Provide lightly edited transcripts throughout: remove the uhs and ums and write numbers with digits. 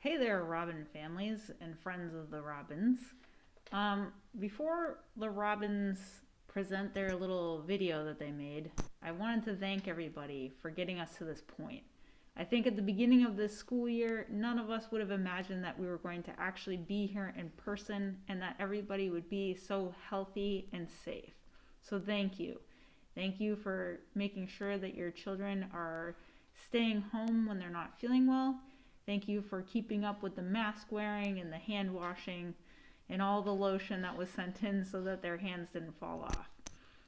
Hey there, Robin families and friends of the Robins. Before the Robins present their little video that they made, I wanted to thank everybody for getting us to this point. I think at the beginning of this school year, none of us would have imagined that we were going to actually be here in person and that everybody would be so healthy and safe. So thank you. Thank you for making sure that your children are staying home when they're not feeling well. Thank you for keeping up with the mask wearing and the hand washing and all the lotion that was sent in so that their hands didn't fall off.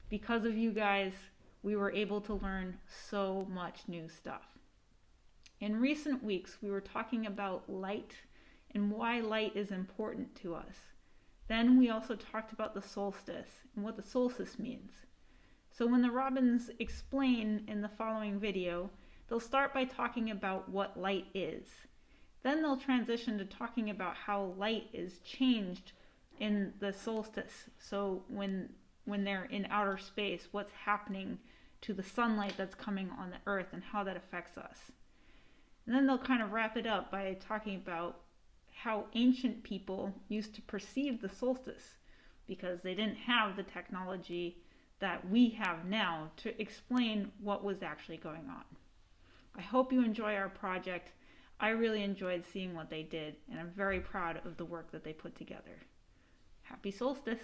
Because of you guys, we were able to learn so much new stuff. In recent weeks, we were talking about light and why light is important to us. Then we also talked about the solstice and what the solstice means. So when the Robins explain in the following video, they'll start by talking about what light is. Then they'll transition to talking about how light is changed in the solstice. So when they're in outer space, what's happening to the sunlight that's coming on the earth and how that affects us. And then they'll kind of wrap it up by talking about how ancient people used to perceive the solstice because they didn't have the technology that we have now to explain what was actually going on. I hope you enjoy our project. I really enjoyed seeing what they did, and I'm very proud of the work that they put together. Happy solstice!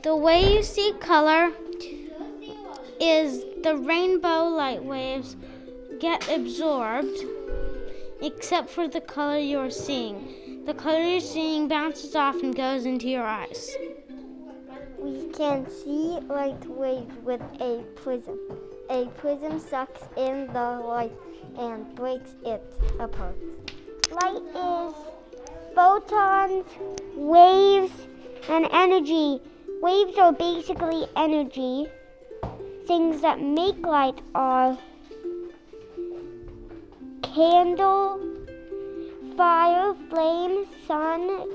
The way you see color is the rainbow light waves get absorbed, except for the color you're seeing. The color you're seeing bounces off and goes into your eyes. We can see light waves with a prism. A prism sucks in the light and breaks it apart. Light is photons, waves, and energy. Waves are basically energy. Things that make light are candle, fire, flame, sun,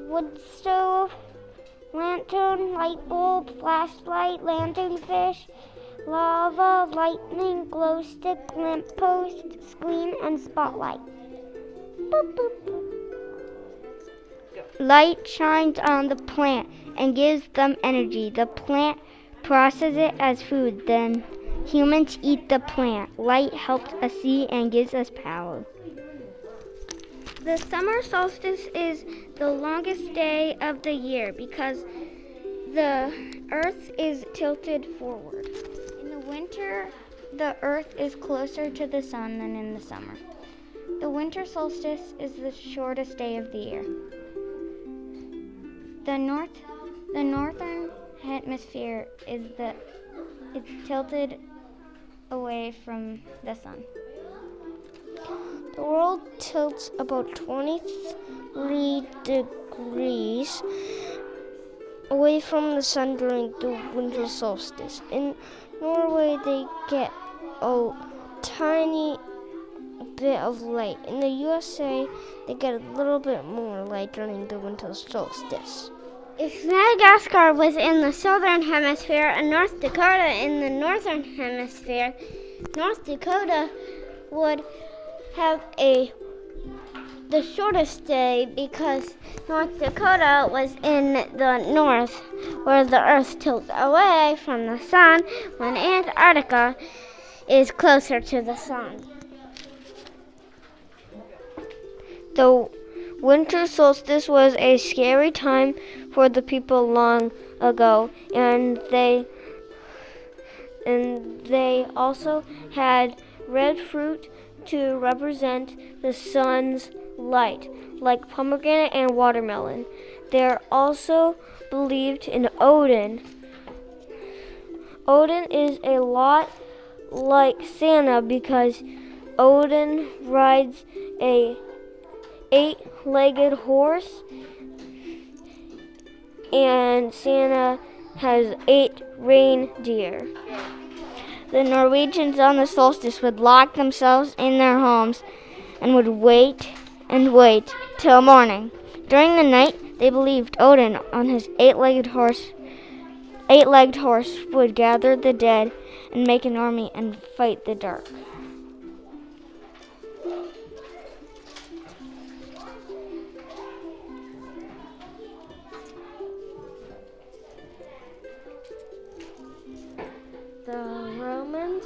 wood stove, lantern, light bulb, flashlight, lanternfish, lava, lightning, glow stick, lamppost, screen, and spotlight. Boop, boop, boop. Light shines on the plant and gives them energy. The plant processes it as food. Then humans eat the plant. Light helps us see and gives us power. The summer solstice is the longest day of the year because the earth is tilted forward. In the winter, the earth is closer to the sun than in the summer. The winter solstice is the shortest day of the year. The northern hemisphere is tilted away from the sun. The world tilts about 23 degrees away from the sun during the winter solstice. In Norway, they get a tiny bit of light. In the USA, they get a little bit more light during the winter solstice. If Madagascar was in the southern hemisphere and North Dakota in the northern hemisphere, North Dakota would have the shortest day because North Dakota was in the north where the earth tilts away from the sun when Antarctica is closer to the sun. The winter solstice was a scary time for the people long ago, and they also had red fruit to represent the sun's light, like pomegranate and watermelon. They also believed in Odin. Odin is a lot like Santa because Odin rides a 8-legged horse and Santa has 8 reindeer. The Norwegians on the solstice would lock themselves in their homes and would wait and wait till morning. During the night, they believed Odin on his 8-legged horse would gather the dead and make an army and fight the dark.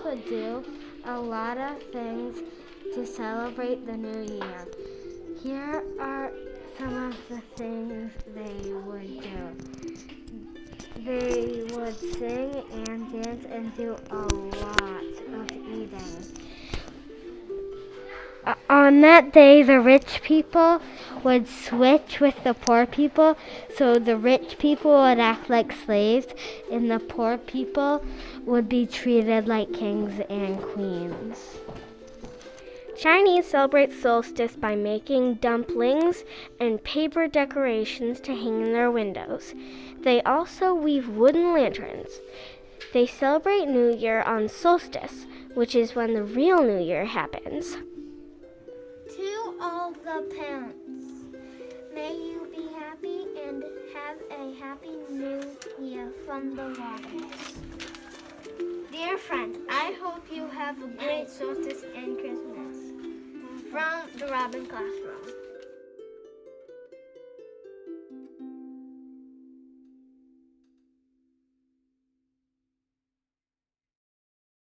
would do a lot of things to celebrate the new year. Here are some of the things they would do. They would sing and dance and do a lot of eating. On that day, the rich people would switch with the poor people, so the rich people would act like slaves, and the poor people would be treated like kings and queens. Chinese celebrate solstice by making dumplings and paper decorations to hang in their windows. They also weave wooden lanterns. They celebrate New Year on solstice, which is when the real New Year happens. To all the parents, may you be happy and have a happy new year from the Robins. Dear friends, I hope you have a great solstice and Christmas from the Robin classroom.